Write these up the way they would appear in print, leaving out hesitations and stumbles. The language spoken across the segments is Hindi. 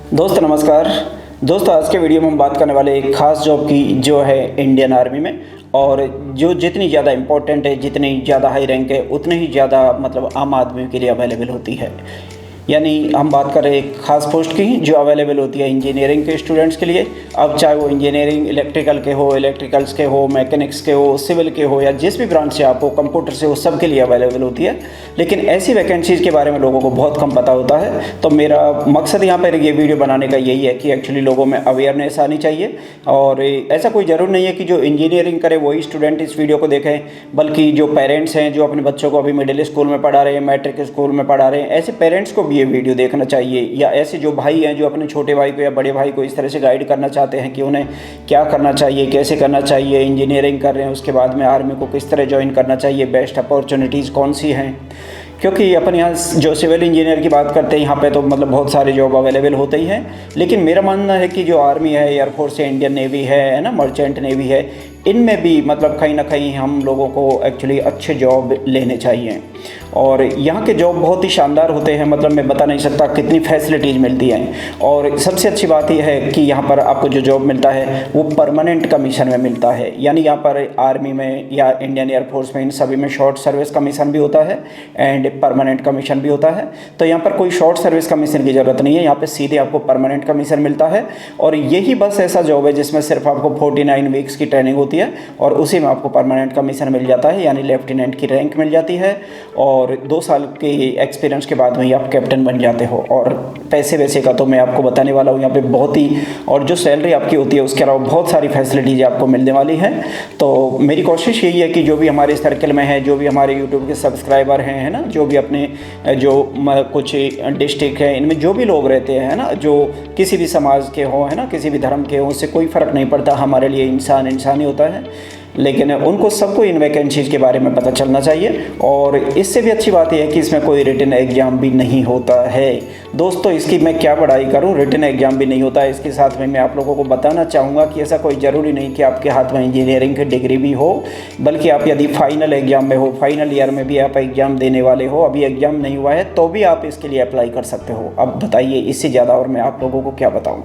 दोस्तों नमस्कार। दोस्तों आज के वीडियो में हम बात करने वाले एक ख़ास जॉब की जो है इंडियन आर्मी में, और जो जितनी ज़्यादा इम्पोर्टेंट है, जितनी ज़्यादा हाई रैंक है, उतनी ही ज़्यादा मतलब आम आदमी के लिए अवेलेबल होती है। यानी हम बात कर रहे हैं एक ख़ास पोस्ट की जो अवेलेबल होती है इंजीनियरिंग के स्टूडेंट्स के लिए। अब चाहे वो इंजीनियरिंग इलेक्ट्रिकल के हो, इलेक्ट्रिकल्स के हो, मैकेनिक्स के हो, सिविल के हो, या जिस भी ब्रांच से आप हो, कंप्यूटर से हो, सब के लिए अवेलेबल होती है। लेकिन ऐसी वैकेंसीज़ के बारे में लोगों को बहुत कम पता होता है। तो मेरा मकसद यहाँ पर ये वीडियो बनाने का यही है कि एक्चुअली लोगों में अवेयरनेस आनी चाहिए। और ऐसा कोई ज़रूर नहीं है कि जो इंजीनियरिंग करे वही स्टूडेंट इस वीडियो को देखें, बल्कि जो पेरेंट्स हैं जो अपने बच्चों को अभी मिडिल स्कूल में पढ़ा रहे हैं, मैट्रिक स्कूल में पढ़ा रहे हैं, ऐसे पेरेंट्स को भी ये वीडियो देखना चाहिए। या ऐसे जो भाई हैं जो अपने छोटे भाई को या बड़े भाई को इस तरह से गाइड करना चाहते हैं कि उन्हें क्या करना चाहिए, कैसे करना चाहिए, इंजीनियरिंग कर रहे हैं उसके बाद में आर्मी को किस तरह ज्वाइन करना चाहिए, बेस्ट अपॉर्चुनिटीज़ कौन सी हैं। क्योंकि अपन यहाँ जो सिविल इंजीनियर की बात करते हैं यहाँ पे तो मतलब बहुत सारे जॉब अवेलेबल होते ही हैं। लेकिन मेरा मानना है कि जो आर्मी है, एयरफोर्स है, इंडियन नेवी है ना, मर्चेंट नेवी है, इनमें भी मतलब कहीं ना कहीं हम लोगों को एक्चुअली अच्छे जॉब लेने चाहिए। और यहाँ के जॉब बहुत ही शानदार होते हैं, मतलब मैं बता नहीं सकता कितनी फैसिलिटीज़ मिलती हैं। और सबसे अच्छी बात यह है कि यहाँ पर आपको जो जॉब मिलता है वो परमानेंट कमीशन में मिलता है। यानी यहाँ पर आर्मी में या इंडियन एयरफोर्स में इन सभी में शॉर्ट सर्विस कमीशन भी होता है एंड परमानेंट कमीशन भी होता है। तो यहाँ पर कोई शॉर्ट सर्विस कमीशन की ज़रूरत नहीं है, यहाँ पर सीधे आपको परमानेंट कमीशन मिलता है। और यही बस ऐसा जॉब है जिसमें सिर्फ आपको 49 वीक्स की ट्रेनिंग होती है और उसी में आपको परमानेंट कमीशन मिल जाता है, यानी लेफ्टिनेंट की रैंक मिल जाती है। और 2 साल के एक्सपीरियंस के बाद में ही आप कैप्टन बन जाते हो। और पैसे वैसे का तो मैं आपको बताने वाला हूँ यहाँ पे बहुत ही, और जो सैलरी आपकी होती है उसके अलावा बहुत सारी फैसिलिटीज़ आपको मिलने वाली हैं। तो मेरी कोशिश यही है कि जो भी हमारे सर्कल में है, जो भी हमारे यूट्यूब के सब्सक्राइबर हैं, है ना, जो भी अपने जो कुछ डिस्ट्रिक्ट है इनमें जो भी लोग रहते हैं, है ना, जो किसी भी समाज के हों, है ना, किसी भी धर्म के हों, उससे कोई फ़र्क नहीं पड़ता। हमारे लिए इंसान इंसान ही होता है। लेकिन उनको सबको इन वैकेंसीज़ के बारे में पता चलना चाहिए। और इससे भी अच्छी बात यह है कि इसमें कोई रिटन एग्ज़ाम भी नहीं होता है। दोस्तों इसकी मैं क्या बड़ाई करूं, रिटन एग्ज़ाम भी नहीं होता है। इसके साथ में मैं आप लोगों को बताना चाहूँगा कि ऐसा कोई ज़रूरी नहीं कि आपके हाथ में इंजीनियरिंग की डिग्री भी हो, बल्कि आप यदि फाइनल एग्ज़ाम में हो, फाइनल ईयर में भी आप एग्ज़ाम देने वाले हो, अभी एग्ज़ाम नहीं हुआ है तो भी आप इसके लिए अप्लाई कर सकते हो। अब बताइए इससे ज़्यादा और मैं आप लोगों को क्या बताऊँ।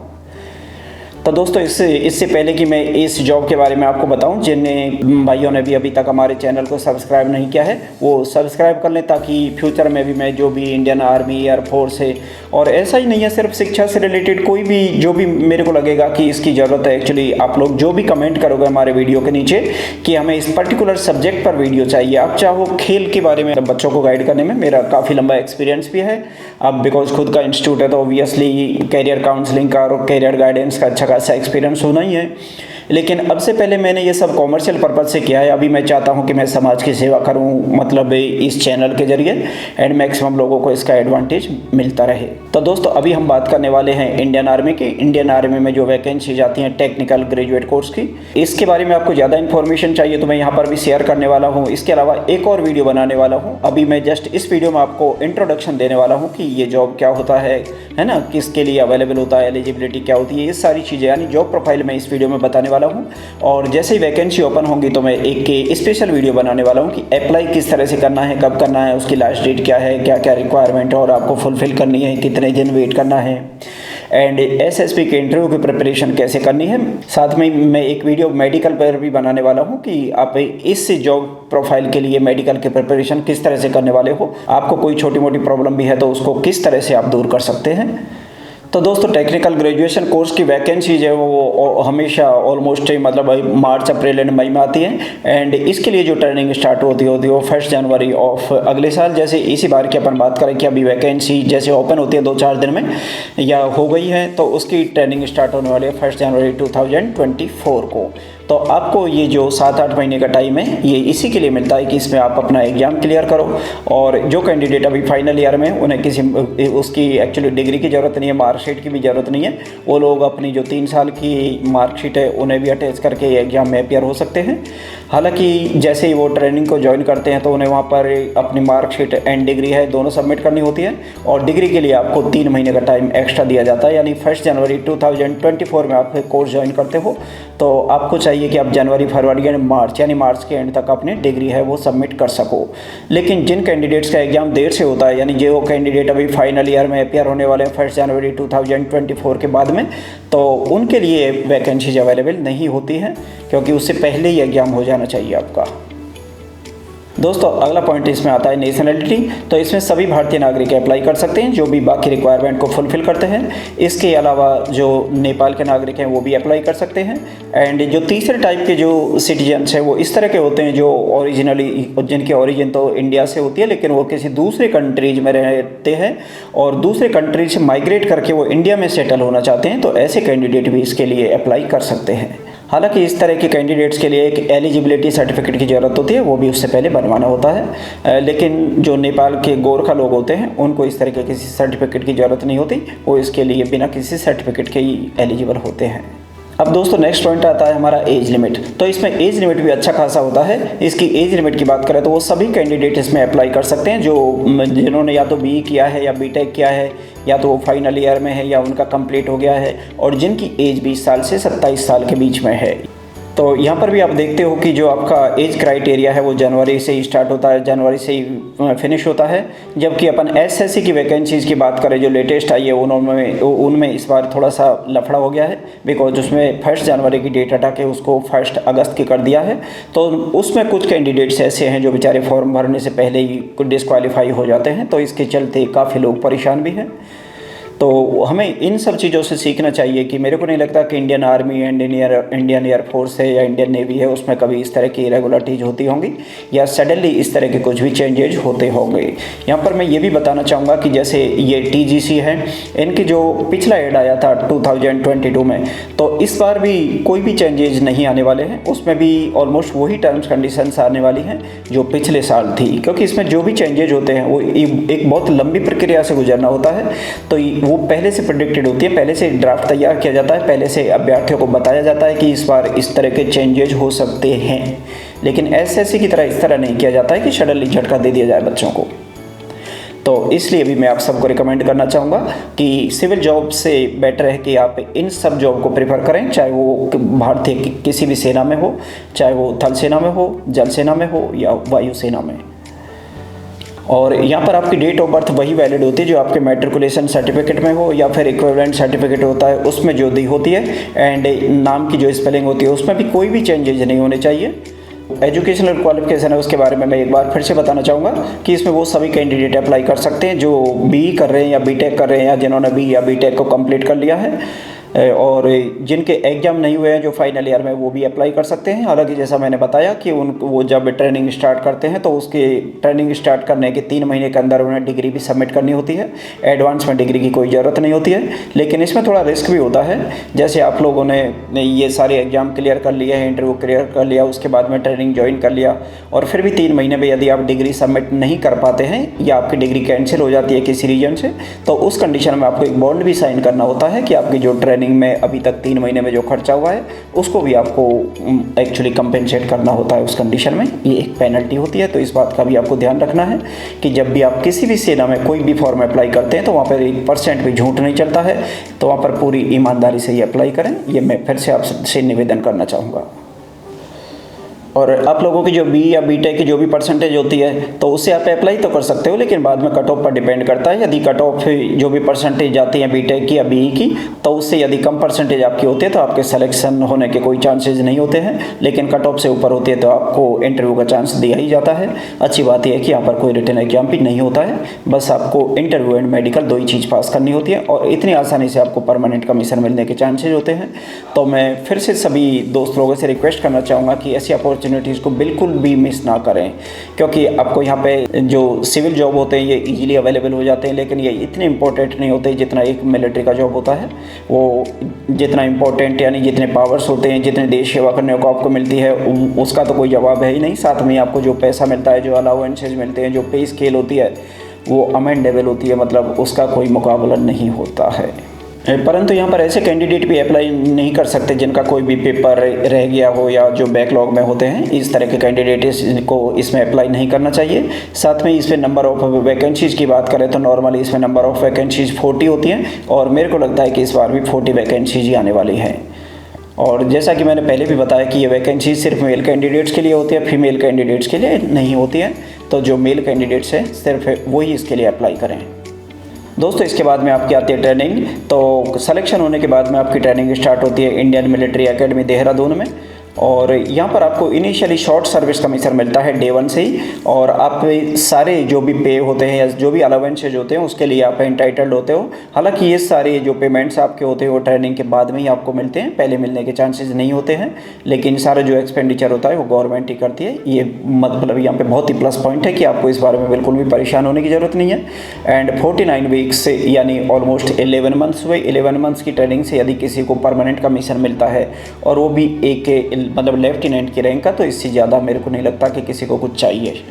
तो दोस्तों इससे पहले कि मैं इस जॉब के बारे में आपको बताऊं, जिन भाइयों ने भी अभी तक हमारे चैनल को सब्सक्राइब नहीं किया है वो सब्सक्राइब कर लें, ताकि फ्यूचर में भी मैं जो भी इंडियन आर्मी, एयरफोर्स है, और ऐसा ही नहीं है सिर्फ शिक्षा से रिलेटेड कोई भी जो भी मेरे को लगेगा कि इसकी ज़रूरत है, एक्चुअली आप लोग जो भी कमेंट करोगे हमारे वीडियो के नीचे कि हमें इस पर्टिकुलर सब्जेक्ट पर वीडियो चाहिए। आप चाहो खेल के बारे में, बच्चों को गाइड करने में मेरा काफ़ी लंबा एक्सपीरियंस भी है। अब बिकॉज खुद का इंस्टीट्यूट है तो ऑब्वियसली कैरियर काउंसलिंग का और कैरियर गाइडेंस का अच्छा खासा एक्सपीरियंस होना ही है। लेकिन अब से पहले मैंने ये सब कॉमर्शियल पर्पज़ से किया है। अभी मैं चाहता हूँ कि मैं समाज की सेवा करूँ, मतलब इस चैनल के जरिए, एंड मैक्सिमम लोगों को इसका एडवांटेज मिलता रहे। तो दोस्तों अभी हम बात करने वाले हैं इंडियन आर्मी की। इंडियन आर्मी में जो वैकेंसी जाती हैं टेक्निकल ग्रेजुएट कोर्स की, इसके बारे में आपको ज़्यादा इन्फॉर्मेशन चाहिए तो मैं यहाँ पर भी शेयर करने वाला हूँ। इसके अलावा एक और वीडियो बनाने वाला हूँ। अभी मैं जस्ट इस वीडियो में आपको इंट्रोडक्शन देने वाला हूँ कि ये जॉब क्या होता है ना, किसके लिए अवेलेबल होता है, एलिजिबिलिटी क्या होती है, ये सारी चीज़ें यानी जॉब प्रोफाइल में इस वीडियो में बताने वाला हूँ। और जैसे ही वैकेंसी ओपन होगी तो मैं एक स्पेशल वीडियो बनाने वाला हूँ कि अप्लाई किस तरह से करना है, कब करना है, उसकी लास्ट डेट क्या है, क्या क्या रिक्वायरमेंट है और आपको फुलफिल करनी है, कितने दिन वेट करना है, एंड एसएसपी के इंटरव्यू की प्रिपरेशन कैसे करनी है। साथ में मैं एक वीडियो मेडिकल पर भी बनाने वाला हूँ कि आप इस जॉब प्रोफाइल के लिए मेडिकल की प्रिपरेशन किस तरह से करने वाले हो। आपको कोई छोटी मोटी प्रॉब्लम भी है तो उसको किस तरह से आप दूर कर सकते हैं। तो दोस्तों टेक्निकल ग्रेजुएशन कोर्स की वैकेंसीज है वो हमेशा ऑलमोस्ट मतलब मार्च, अप्रैल एंड मई में आती है। एंड इसके लिए जो ट्रेनिंग स्टार्ट होती है वो 1 जनवरी ऑफ अगले साल। जैसे इसी बार की अपन बात करें कि अभी वैकेंसी जैसे ओपन होती है 2-4 दिन में या हो गई है, तो उसकी ट्रेनिंग स्टार्ट होने वाली है 1 जनवरी 2024 को। तो आपको ये जो 7-8 महीने का टाइम है ये इसी के लिए मिलता है कि इसमें आप अपना एग्ज़ाम क्लियर करो। और जो कैंडिडेट अभी फाइनल ईयर में, उन्हें किसी उसकी एक्चुअली डिग्री की ज़रूरत नहीं है, मार्कशीट की भी ज़रूरत नहीं है। वो लोग अपनी जो 3 साल की मार्कशीट है उन्हें भी अटैच करके एग्ज़ाम में अपियर हो सकते हैं। हालांकि जैसे ही वो ट्रेनिंग को ज्वाइन करते हैं तो उन्हें वहाँ पर अपनी मार्कशीट एंड डिग्री है दोनों सबमिट करनी होती है, और डिग्री के लिए आपको 3 महीने का टाइम एक्स्ट्रा दिया जाता है। यानी 1 जनवरी 2024 में आप कोर्स ज्वाइन करते हो तो आपको चाहिए कि आप जनवरी, फरवरी एंड मार्च यानी मार्च के एंड तक अपनी डिग्री है वो सबमिट कर सको। लेकिन जिन कैंडिडेट्स का एग्जाम देर से होता है, यानी जो कैंडिडेट अभी फाइनल ईयर में अपियर होने वाले हैं 1 जनवरी 2024 के बाद में, तो उनके लिए वैकेंसीज अवेलेबल नहीं होती हैं, क्योंकि उससे पहले ही एग्जाम हो जाना चाहिए आपका। दोस्तों अगला पॉइंट इसमें आता है नेशनलिटी। तो इसमें सभी भारतीय नागरिक अप्लाई कर सकते हैं जो भी बाकी रिक्वायरमेंट को फुलफिल करते हैं। इसके अलावा जो नेपाल के नागरिक हैं वो भी अप्लाई कर सकते हैं। एंड जो तीसरे टाइप के जो सिटीजन्स हैं वो इस तरह के होते हैं जो ओरिजिनली जिनकी ओरिजिन तो इंडिया से होती है, लेकिन वो किसी दूसरे कंट्रीज में रहते हैं और दूसरे कंट्रीज से माइग्रेट करके वो इंडिया में सेटल होना चाहते हैं, तो ऐसे कैंडिडेट भी इसके लिए अप्लाई कर सकते हैं। हालांकि इस तरह के कैंडिडेट्स के लिए एक एलिजिबिलिटी सर्टिफिकेट की ज़रूरत होती है, वो भी उससे पहले बनवाना होता है। लेकिन जो नेपाल के गोरखा लोग होते हैं उनको इस तरह के किसी सर्टिफिकेट की ज़रूरत नहीं होती, वो इसके लिए बिना किसी सर्टिफिकेट के ही एलिजिबल होते हैं। अब दोस्तों नेक्स्ट पॉइंट आता है हमारा एज लिमिट। तो इसमें एज लिमिट भी अच्छा खासा होता है। इसकी एज लिमिट की बात करें तो वो सभी कैंडिडेट इसमें अप्लाई कर सकते हैं जो जिन्होंने या तो BE किया है या BTech किया है, या तो वो फाइनल ईयर में है या उनका कंप्लीट हो गया है, और जिनकी एज 20 साल से 27 साल के बीच में है। तो यहाँ पर भी आप देखते हो कि जो आपका एज क्राइटेरिया है वो जनवरी से ही स्टार्ट होता है, जनवरी से ही फिनिश होता है। जबकि अपन SSC की वैकेंसीज़ की बात करें जो लेटेस्ट आई है उनमें इस बार थोड़ा सा लफड़ा हो गया है, बिकॉज उसमें 1 जनवरी की डेट हटा के उसको 1 अगस्त की कर दिया है। तो उसमें कुछ कैंडिडेट्स ऐसे हैं जो बेचारे फॉर्म भरने से पहले ही डिस्क्वालीफाई हो जाते हैं, तो इसके चलते काफ़ी लोग परेशान भी हैं। तो हमें इन सब चीज़ों से सीखना चाहिए कि मेरे को नहीं लगता कि Indian army and Indian air force है या इंडियन नेवी है उसमें कभी इस तरह की इरेगुलरिटीज़ होती होंगी या सडनली इस तरह के कुछ भी चेंजेज होते होंगे। यहाँ पर मैं ये भी बताना चाहूँगा कि जैसे ये TGC है, इनकी जो पिछला एड आया था 2022 में, तो इस बार भी कोई भी चेंजेज नहीं आने वाले हैं। उसमें भी ऑलमोस्ट वही टर्म्स कंडीशंस आने वाली हैं जो पिछले साल थी, क्योंकि इसमें जो भी चेंजेज होते हैं वो एक बहुत लंबी प्रक्रिया से गुजरना होता है। तो वो पहले से प्रेडिक्टेड होती है, पहले से ड्राफ्ट तैयार किया जाता है, पहले से अभ्यर्थियों को बताया जाता है कि इस बार इस तरह के चेंजेज हो सकते हैं। लेकिन SSC की तरह इस तरह नहीं किया जाता है कि सडनली झटका दे दिया जाए बच्चों को। तो इसलिए भी मैं आप सबको रिकमेंड करना चाहूँगा कि सिविल जॉब से बेटर है कि आप इन सब जॉब को प्रेफर करें, चाहे वो भारतीय किसी भी सेना में हो, चाहे वो थल सेना में हो, जल सेना में हो या वायु सेना में। और यहाँ पर आपकी डेट ऑफ बर्थ वही वैलिड होती है जो आपके मैट्रिकुलेशन सर्टिफिकेट में हो या फिर इक्विवेलेंट सर्टिफिकेट होता है उसमें जो दी होती है। एंड नाम की जो स्पेलिंग होती है उसमें भी कोई भी चेंजेज नहीं होने चाहिए। एजुकेशनल क्वालिफिकेशन है उसके बारे में मैं एक बार फिर से बताना चाहूँगा कि इसमें वो सभी कैंडिडेट अप्लाई कर सकते हैं जो BE कर रहे हैं या BTech कर रहे हैं या जिन्होंने BE या BTech को कंप्लीट कर लिया है, और जिनके एग्ज़ाम नहीं हुए हैं जो फाइनल ईयर में वो भी अप्लाई कर सकते हैं। हालांकि जैसा मैंने बताया कि वो जब ट्रेनिंग स्टार्ट करते हैं तो उसके ट्रेनिंग स्टार्ट करने के 3 महीने के अंदर उन्हें डिग्री भी सबमिट करनी होती है। एडवांस में डिग्री की कोई ज़रूरत नहीं होती है, लेकिन इसमें थोड़ा रिस्क भी होता है। जैसे आप लोगों ने ये सारे एग्ज़ाम क्लियर कर लिए हैं, इंटरव्यू क्लियर कर लिया, उसके बाद में ट्रेनिंग ज्वाइन कर लिया, और फिर भी 3 महीने में यदि आप डिग्री सबमिट नहीं कर पाते हैं या आपकी डिग्री कैंसिल हो जाती है किसी रीजन से, तो उस कंडीशन में आपको एक बॉन्ड भी साइन करना होता है कि आपकी जो ट्रेनिंग में अभी तक 3 महीने में जो खर्चा हुआ है उसको भी आपको एक्चुअली कंपेंसेट करना होता है। उस कंडीशन में ये एक पेनल्टी होती है। तो इस बात का भी आपको ध्यान रखना है कि जब भी आप किसी भी सेना में कोई भी फॉर्म अप्लाई करते हैं तो वहाँ पर 1% भी झूठ नहीं चलता है, तो वहाँ पर पूरी ईमानदारी से ही अप्लाई करें। ये मैं फिर से आपसे निवेदन करना चाहूँगा। और आप लोगों की जो BE या BTech की जो भी परसेंटेज होती है तो उससे आप अप्लाई तो कर सकते हो, लेकिन बाद में कट ऑफ पर डिपेंड करता है। यदि कट ऑफ जो भी परसेंटेज जाती है BTech की या BE की, तो उससे यदि कम परसेंटेज आपकी होती है तो आपके सिलेक्शन होने के कोई चांसेस नहीं होते हैं, लेकिन कट ऑफ से ऊपर होती है तो आपको इंटरव्यू का चांस दिया ही जाता है। अच्छी बात यह है कि यहाँ पर कोई रिटन एग्जाम भी नहीं होता है, बस आपको इंटरव्यू एंड मेडिकल 2 ही चीज़ पास करनी होती है और इतनी आसानी से आपको परमानेंट कमीशन मिलने के चांसेज होते हैं। तो मैं फिर से सभी दोस्त लोगों से रिक्वेस्ट करना चाहूँगा कि ऐसी अपॉर्चुनिटीज़ को बिल्कुल भी मिस ना करें, क्योंकि आपको यहाँ पे जो सिविल जॉब होते हैं ये इजीली अवेलेबल हो जाते हैं, लेकिन ये इतने इंपॉर्टेंट नहीं होते जितना एक मिलिट्री का जॉब होता है। वो जितना इंपॉर्टेंट यानी जितने पावर्स होते हैं, जितने देश सेवा करने को आपको मिलती है उसका तो कोई जवाब है ही नहीं। साथ में आपको जो पैसा मिलता है, जो अलाउंसेज मिलते हैं, जो पे स्केल होती है वो अमेंडेबल होती है, मतलब उसका कोई मुकाबला नहीं होता है। परंतु यहाँ पर ऐसे कैंडिडेट भी अप्लाई नहीं कर सकते जिनका कोई भी पेपर रह गया हो या जो बैकलॉग में होते हैं। इस तरह के कैंडिडेट को इसमें अप्लाई नहीं करना चाहिए। साथ में इसमें नंबर ऑफ वैकेंसीज़ की बात करें तो नॉर्मली इसमें नंबर ऑफ वैकेंसीज 40 होती हैं और मेरे को लगता है कि इस बार भी 40 वैकेंसीज ही आने वाली हैं। और जैसा कि मैंने पहले भी बताया कि ये वैकेंसी सिर्फ मेल कैंडिडेट्स के लिए होती है, फीमेल कैंडिडेट्स के लिए नहीं होती है। तो जो मेल कैंडिडेट्स हैं सिर्फ वही इसके लिए अप्लाई करें। दोस्तों इसके बाद में आपकी आती है ट्रेनिंग। तो सिलेक्शन होने के बाद में आपकी ट्रेनिंग स्टार्ट होती है इंडियन मिलिट्री एकेडमी देहरादून में। और यहाँ पर आपको इनिशियली शॉर्ट सर्विस कमीशन मिलता है डे 1 से ही। और आप सारे जो भी पे होते हैं या जो भी अलाउंसेज होते हैं उसके लिए आप एंटाइटल्ड होते हो। हालांकि ये सारे जो पेमेंट्स आपके होते हैं वो ट्रेनिंग के बाद में ही आपको मिलते हैं, पहले मिलने के चांसेस नहीं होते हैं। लेकिन सारा जो एक्सपेंडिचर होता है वो गवर्नमेंट ही करती है। ये मतलब यहाँ पे बहुत ही प्लस पॉइंट है कि आपको इस बारे में बिल्कुल भी परेशान होने की ज़रूरत नहीं है। एंड 49 वीक्स से यानी ऑलमोस्ट 11 मंथ्स हुए। 11 मंथ्स की ट्रेनिंग से यदि किसी को परमानेंट कमीशन मिलता है और वो भी एक मतलब लेफ्टिनेंट की रैंक का, तो इससे ज़्यादा मेरे को नहीं लगता कि किसी को कुछ चाहिए।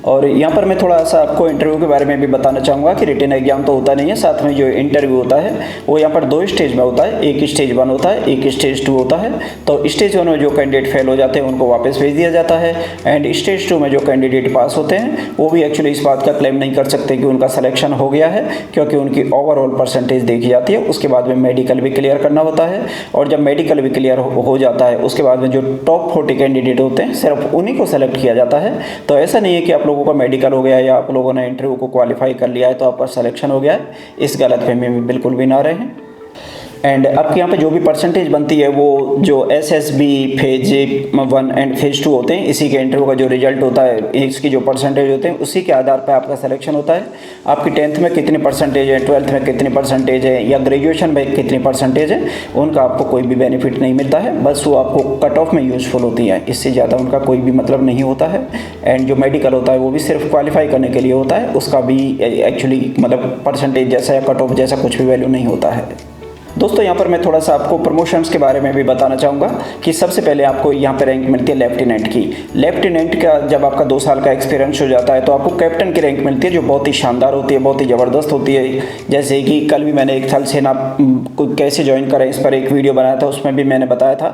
और यहाँ पर मैं थोड़ा सा आपको इंटरव्यू के बारे में भी बताना चाहूँगा कि रिटन एग्जाम तो होता नहीं है, साथ में जो इंटरव्यू होता है वो यहाँ पर 2 स्टेज में होता है। एक स्टेज 1 होता है, एक स्टेज 2 होता है। तो स्टेज 1 में जो कैंडिडेट फेल हो जाते हैं उनको वापस भेज दिया जाता है। एंड स्टेज 2 में जो कैंडिडेट पास होते हैं वो भी एक्चुअली इस बात का क्लेम नहीं कर सकते कि उनका सिलेक्शन हो गया है, क्योंकि उनकी ओवरऑल परसेंटेज देखी जाती है। उसके बाद में मेडिकल भी क्लियर करना होता है। और जब मेडिकल भी क्लियर हो जाता है उसके बाद में जो टॉप 40 कैंडिडेट होते हैं सिर्फ उन्हीं को सेलेक्ट किया जाता है। तो ऐसा नहीं है कि आप लोगों का मेडिकल हो गया या आप लोगों ने इंटरव्यू को क्वालिफाई कर लिया है तो आपका सिलेक्शन हो गया है। इस गलतफहमी में बिल्कुल भी ना रहें। एंड आपके यहाँ पे जो भी परसेंटेज बनती है वो जो SSB फेज 1 एंड फेज 2 होते हैं, इसी के इंटरव्यू का जो रिजल्ट होता है, इसकी जो परसेंटेज होते हैं उसी के आधार पर आपका सिलेक्शन होता है। आपकी 10th में कितनी परसेंटेज है, 12th में कितनी परसेंटेज है या ग्रेजुएशन में कितनी परसेंटेज है, उनका आपको कोई भी बेनिफिट नहीं मिलता है। बस वो आपको कट ऑफ में यूज़फुल होती है, इससे ज़्यादा उनका कोई भी मतलब नहीं होता है। एंड जो मेडिकल होता है वो भी सिर्फ क्वालिफाई करने के लिए होता है, उसका भी एक्चुअली मतलब परसेंटेज जैसा या कट ऑफ जैसा कुछ भी वैल्यू नहीं होता है। दोस्तों यहाँ पर मैं थोड़ा सा आपको प्रमोशंस के बारे में भी बताना चाहूँगा कि सबसे पहले आपको यहाँ पे रैंक मिलती है लेफ्टिनेंट की। लेफ्टिनेंट का जब आपका 2 साल का एक्सपीरियंस हो जाता है तो आपको कैप्टन की रैंक मिलती है, जो बहुत ही शानदार होती है, बहुत ही ज़बरदस्त होती है। जैसे कि कल भी मैंने एक थल सेना को कैसे ज्वाइन करें इस पर एक वीडियो बनाया था, उसमें भी मैंने बताया था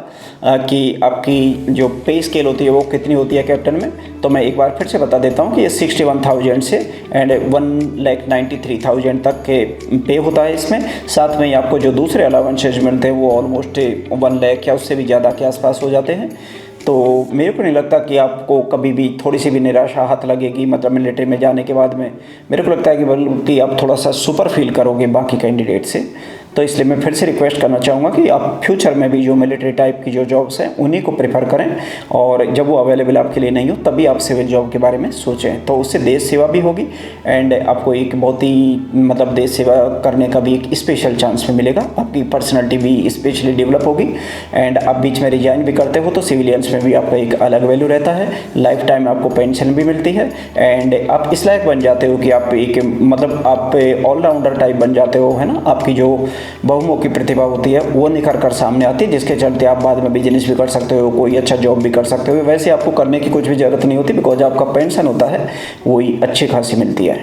कि आपकी जो पे स्केल होती है वो कितनी होती है कैप्टन में। तो मैं एक बार फिर से बता देता हूँ कि ये 61,000 से एंड 1,93,000 तक के पे होता है इसमें। साथ में आपको जो दूसरे अलाउंसेज मिलते हैं वो ऑलमोस्ट 1 लाख या उससे भी ज़्यादा के आसपास हो जाते हैं। तो मेरे को नहीं लगता कि आपको कभी भी थोड़ी सी भी निराशा हाथ लगेगी, मतलब मिलिट्री में जाने के बाद में। मेरे को लगता है कि बल्कि आप थोड़ा सा सुपर फील करोगे बाकी कैंडिडेट से। तो इसलिए मैं फिर से रिक्वेस्ट करना चाहूँगा कि आप फ्यूचर में भी जो मिलिट्री टाइप की जो जॉब्स हैं उन्हीं को प्रेफर करें, और जब वो अवेलेबल आपके लिए नहीं हो तभी आप सिविल जॉब के बारे में सोचें। तो उससे देश सेवा भी होगी एंड आपको एक बहुत ही मतलब देश सेवा करने का भी एक स्पेशल चांस भी मिलेगा। आपकी पर्सनैलिटी भी स्पेशली डेवलप होगी एंड आप बीच में रिजाइन भी करते हो तो सिविलियंस में भी आपका एक अलग वैल्यू रहता है। लाइफ टाइम आपको पेंशन भी मिलती है एंड आप इस लायक बन जाते हो कि आप एक मतलब आप ऑलराउंडर टाइप बन जाते हो, है ना। आपकी जो बहुमुखी प्रतिभा होती है वो निखर कर सामने आती है, जिसके चलते आप बाद में बिजनेस भी कर सकते हो, कोई अच्छा जॉब भी कर सकते हो। वैसे आपको करने की कुछ भी ज़रूरत नहीं होती, बिकॉज आपका पेंशन होता है वही अच्छी खासी मिलती है।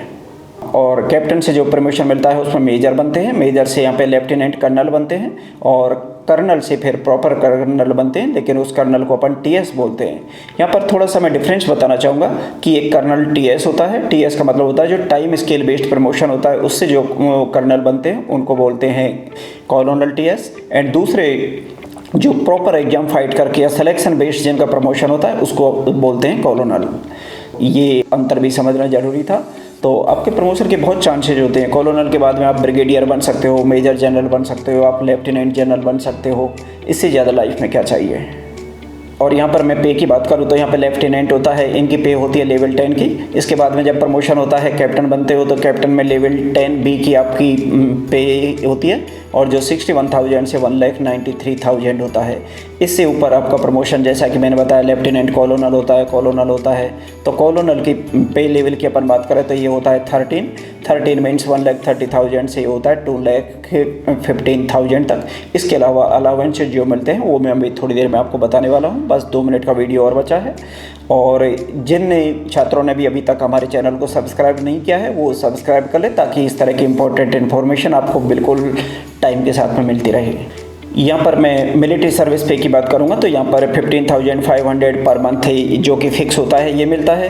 और कैप्टन से जो प्रमोशन मिलता है उसमें मेजर बनते हैं, मेजर से यहाँ पे लेफ्टिनेंट कर्नल बनते हैं और कर्नल से फिर प्रॉपर कर्नल बनते हैं, लेकिन उस कर्नल को अपन TS बोलते हैं। यहाँ पर थोड़ा सा मैं डिफरेंस बताना चाहूँगा कि एक कर्नल TS होता है, TS का मतलब होता है जो टाइम स्केल बेस्ड प्रमोशन होता है, उससे जो कर्नल बनते हैं उनको बोलते हैं कॉलोनल TS। एंड दूसरे जो प्रॉपर एग्जाम फाइट करके या सिलेक्शन बेस्ड जिनका प्रमोशन होता है उसको बोलते हैं कॉलोनल। ये अंतर भी समझना ज़रूरी था। तो आपके प्रमोशन के बहुत चांसेज होते हैं। कॉलोनल के बाद में आप ब्रिगेडियर बन सकते हो, मेजर जनरल बन सकते हो, आप लेफ्टिनेंट जनरल बन सकते हो। इससे ज़्यादा लाइफ में क्या चाहिए। और यहाँ पर मैं पे की बात करूँ तो यहाँ पे लेफ्टिनेंट होता है, इनकी पे होती है लेवल 10 की। इसके बाद में जब प्रमोशन होता है कैप्टन बनते हो तो कैप्टन में लेवल 10B की आपकी पे होती है, और जो 61,000 से 1,93,000 होता है। इससे ऊपर आपका प्रमोशन जैसा कि मैंने बताया लेफ्टिनेंट कॉलोनल होता है, कॉलोनल होता है। तो कॉलोनल की पे लेवल की अपन बात करें तो ये होता है 13 मीन्स 1,30,000 से होता है 2,15,000 तक। इसके अलावा अलाउंसेज जो मिलते हैं वो मैं अभी थोड़ी देर में आपको बताने वाला हूँ, बस 2 मिनट का वीडियो और बचा है। और जिन छात्रों ने भी अभी तक हमारे चैनल को सब्सक्राइब नहीं किया है वो सब्सक्राइब कर ले, ताकि इस तरह की इंपॉर्टेंट इन्फॉर्मेशन आपको बिल्कुल टाइम के साथ में मिलती रहे। यहाँ पर मैं मिलिट्री सर्विस पे की बात करूँगा तो यहाँ पर 15,500 पर मंथ है जो कि फ़िक्स होता है, ये मिलता है।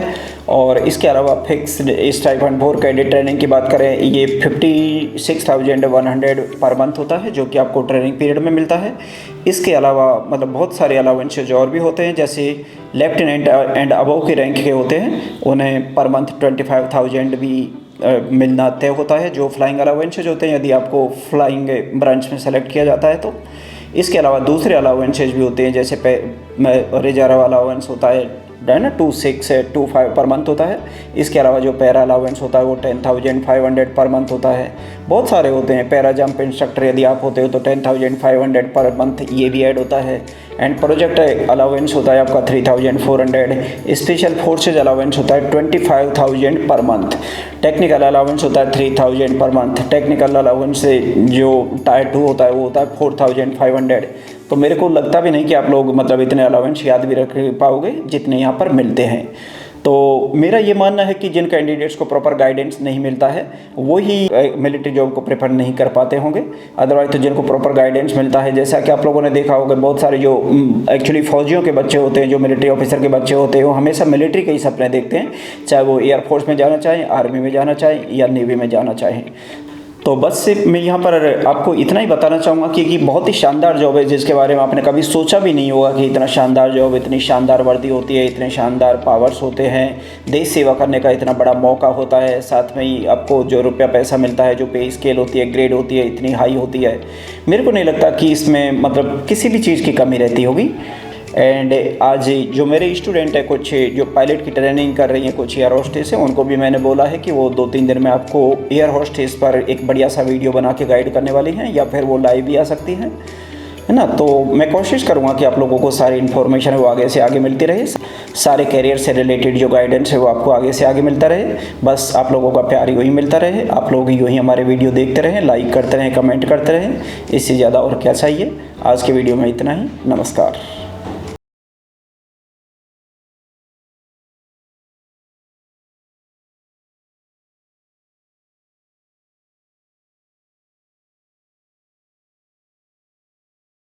और इसके अलावा fix stipend for cadet training की बात करें, ये 56,100 पर मंथ होता है जो कि आपको ट्रेनिंग पीरियड में मिलता है। इसके अलावा मतलब बहुत सारे अलाउंसेज और भी होते हैं, जैसे लेफ्टिनेंट एंड अबव के रैंक के होते हैं, उन्हें पर मंथ 25,000 भी मिलना तय होता है, जो फ्लाइंग अलाउंसेज होते हैं यदि आपको फ्लाइंग ब्रांच में सेलेक्ट किया जाता है तो। इसके अलावा दूसरे अलाउंसेज भी होते हैं, जैसे रिजर्व अलाउंस होता है ना, 2625 पर मंथ होता है। इसके अलावा जो पैरा अलाउंस होता है वो 10,500 पर मंथ होता है। बहुत सारे होते हैं, पैरा जंप इंस्ट्रक्टर यदि आप होते हो तो 10,500 पर मंथ ये भी ऐड होता है। एंड प्रोजेक्ट अलाउंस होता है आपका 3,400। स्पेशल फोर्सेज अलाउंस होता है 25,000 पर मंथ। टेक्निकल अलाउंस होता है 3,000 पर मंथ। टेक्निकल अलाउंस से जो टायर 2 होता है वो होता है 4,500। तो मेरे को लगता भी नहीं कि आप लोग मतलब इतने अलाउंस याद भी रख पाओगे जितने यहाँ पर मिलते हैं। तो मेरा ये मानना है कि जिन कैंडिडेट्स को प्रॉपर गाइडेंस नहीं मिलता है वही मिलिट्री जॉब को प्रेफर नहीं कर पाते होंगे। अदरवाइज तो जिनको प्रॉपर गाइडेंस मिलता है, जैसा कि आप लोगों ने देखा होगा बहुत सारे जो एक्चुअली फौजियों के बच्चे होते हैं, जो मिलिट्री ऑफिसर के बच्चे होते हैं, वो हमेशा मिलिट्री के ही सपने देखते हैं, चाहे वो एयरफोर्स में जाना चाहें, आर्मी में जाना चाहें या नेवी में जाना चाहें। तो बस सिर्फ मैं यहाँ पर आपको इतना ही बताना चाहूँगा कि बहुत ही शानदार जॉब है, जिसके बारे में आपने कभी सोचा भी नहीं होगा कि इतना शानदार जॉब, इतनी शानदार वर्दी होती है, इतने शानदार पावर्स होते हैं, देश सेवा करने का इतना बड़ा मौका होता है, साथ में ही आपको जो रुपया पैसा मिलता है, जो पे स्केल होती है, ग्रेड होती है, इतनी हाई होती है। मेरे को नहीं लगता कि इसमें मतलब किसी भी चीज़ की कमी रहती होगी। एंड आज जो मेरे स्टूडेंट है, कुछ जो पायलट की ट्रेनिंग कर रही हैं, कुछ एयर होस्टेस है, उनको भी मैंने बोला है कि वो 2-3 दिन में आपको एयर होस्टेस पर एक बढ़िया सा वीडियो बना के गाइड करने वाली हैं, या फिर वो लाइव भी आ सकती हैं, है ना। तो मैं कोशिश करूँगा कि आप लोगों को सारी इन्फॉर्मेशन है वो आगे से आगे मिलती रहे, सारे कैरियर से रिलेटेड जो गाइडेंस है वो आपको आगे से आगे मिलता रहे। बस आप लोगों का प्यार यूँ ही मिलता रहे, आप लोग यूँ ही हमारे वीडियो देखते रहें, लाइक करते रहें, कमेंट करते रहें, इससे ज़्यादा और क्या चाहिए। आज के वीडियो में इतना ही, नमस्कार।